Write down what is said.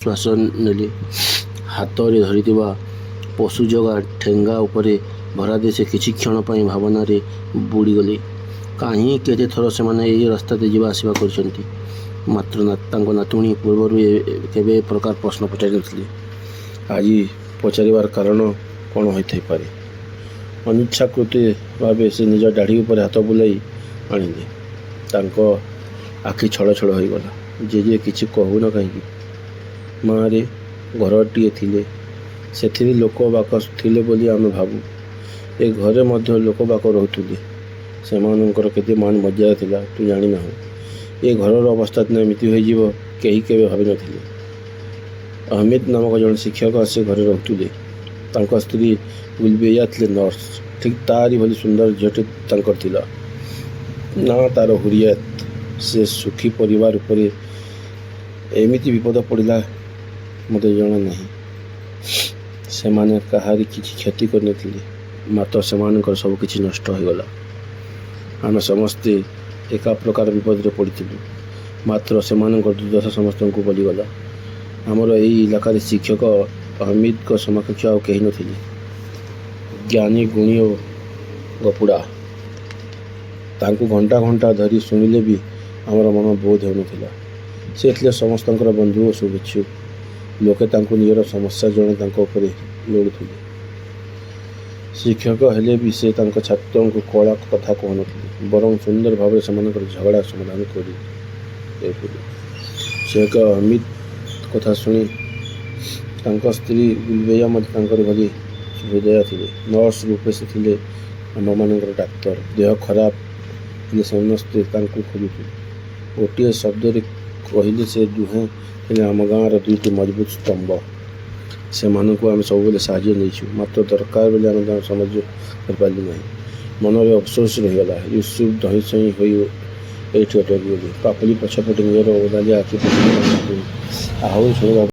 ଶ୍ୱାସ ନେଲି। ହାତରେ ଧରିଥିବା ପଶୁଜଗା ଠେଙ୍ଗା ଉପରେ ଭରାଦେଇ ସେ କିଛି କ୍ଷଣ ପାଇଁ ଭାବନାରେ ବୁଡ଼ିଗଲେ। କାହିଁ କେତେ ଥର ସେମାନେ ଏହି ରାସ୍ତାରେ ଯିବା ଆସିବା କରିଛନ୍ତି, ମାତ୍ର ତାଙ୍କ ନାତୁଣୀ ପୂର୍ବରୁ କେବେ ଏ ପ୍ରକାର ପ୍ରଶ୍ନ ପଚାରି ନଥିଲେ। ଆଜି ପଚାରିବାର କାରଣ କ'ଣ ହୋଇଥାଇପାରେ? ଅନିଚ୍ଛାକୃତ ଭାବେ ସେ ନିଜ ଦାଢ଼ି ଉପରେ ହାତ ବୁଲାଇ ଆଣିଲେ। ତାଙ୍କ ଆଖି ଛଳ ଛଳ ହୋଇଗଲା। ଜେଜେ କିଛି କହୁନ କାହିଁକି? ମା'ରେ ଘରଟିଏ ଥିଲେ, ସେଥିରେ ଲୋକବାକ ଥିଲେ ବୋଲି ଆମେ ଭାବୁ। ଏ ଘରେ ମଧ୍ୟ ଲୋକବାକ ରହୁଥିଲେ। ସେମାନଙ୍କର କେତେ ମାନ ମର୍ଯ୍ୟାଦା ଥିଲା ତୁ ଜାଣିନାହୁଁ। ଏ ଘରର ଅବସ୍ଥା ଦିନ ଏମିତି ହୋଇଯିବ କେହି କେବେ ଭାବିନଥିଲେ। ଅହମିଦ ନାମକ ଜଣେ ଶିକ୍ଷକ ଆସି ଘରେ ରହୁଥିଲେ। ତାଙ୍କ ସ୍ତ୍ରୀ ଗୁଲବେୟା ଥିଲେ ନର୍ସ। ଠିକ୍ ତାରି ଭଳି ସୁନ୍ଦର ଝିଅଟି ତାଙ୍କର ଥିଲା। ନାଁ ତା'ର ହୁରିୟତ। ସେ ସୁଖୀ ପରିବାର ଉପରେ ଏମିତି ବିପଦ ପଡ଼ିଲା ମୋତେ ଜଣା ନାହିଁ। ସେମାନେ କାହାରି କିଛି କ୍ଷତି କରିନଥିଲେ, ମାତ୍ର ସେମାନଙ୍କର ସବୁ କିଛି ନଷ୍ଟ ହୋଇଗଲା। ଆମେ ସମସ୍ତେ ଏକା ପ୍ରକାର ବିପଦରେ ପଡ଼ିଥିଲୁ, ମାତ୍ର ସେମାନଙ୍କର ଦୁର୍ଦ୍ଦଶା ସମସ୍ତଙ୍କୁ ବଳିଗଲା। ଆମର ଏହି ଇଲାକାରେ ଶିକ୍ଷକ ଅହମିଦଙ୍କ ସମକକ୍ଷ ଆଉ କେହି ନଥିଲେ। ଜ୍ଞାନୀ, ଗୁଣୀ ଓ ଗପୁଡ଼ା। ତାଙ୍କୁ ଘଣ୍ଟା ଘଣ୍ଟା ଧରି ଶୁଣିଲେ ବି ଆମର ମନ ବୋଧ ହେଉନଥିଲା। ସେ ଥିଲେ ସମସ୍ତଙ୍କର ବନ୍ଧୁ ଓ ଶୁଭେଚ୍ଛୁକ। ଲୋକେ ତାଙ୍କୁ ନିଜର ସମସ୍ୟା ଜଣାଇ ତାଙ୍କ ଉପରେ ଲୋଡ଼ୁଥିଲେ। ଶିକ୍ଷକ ହେଲେ ବି ସେ ତାଙ୍କ ଛାତ୍ରଙ୍କୁ କଡ଼ା କଥା କହୁନଥିଲେ, ବରଂ ସୁନ୍ଦର ଭାବରେ ସେମାନଙ୍କର ଝଗଡ଼ା ସମାଧାନ କରି ଦେଉଥିଲେ। ଶିକ୍ଷକ ଅହମିଦ କଥା ଶୁଣି ତାଙ୍କ ସ୍ତ୍ରୀ ଗୁଲବେୟା ମଧ୍ୟ ତାଙ୍କରି ଭଳି ହୃଦୟା ଥିଲେ। ନର୍ସ ରୂପେ ସେ ଥିଲେ ଆମମାନଙ୍କର ଡାକ୍ତର। ଦେହ ଖରାପ ହେଲେ ସମସ୍ତେ ତାଙ୍କୁ ଖୋଜୁଥିଲେ। ଗୋଟିଏ ଶବ୍ଦରେ କହିଲେ ସେ ଦୁହେଁ ଥିଲେ ଆମ ଗାଁର ଦୁଇଟି ମଜବୁତ ସ୍ତମ୍ଭ। ସେମାନଙ୍କୁ ଆମେ ସବୁବେଳେ ସାହାଯ୍ୟ ଦେଇଛୁ, ମାତ୍ର ଦରକାର ବେଳେ ଆମେ ତାଙ୍କୁ ସାହାଯ୍ୟ କରିପାରିଲୁ ନାହିଁ। ମନରେ ଅଫସୋସ ରହିଗଲା। ୟୁସୁଫ ଧଇଁସଇଁ ହୋଇ ଏଇଠି ଅଟକିଗଲେ। ପାପୁଲି ପଛପଟେ ନିଜର ଓଦାଳିଆ ଆଖି ପୋଛି ଆହୁରି ଶୁଣିବା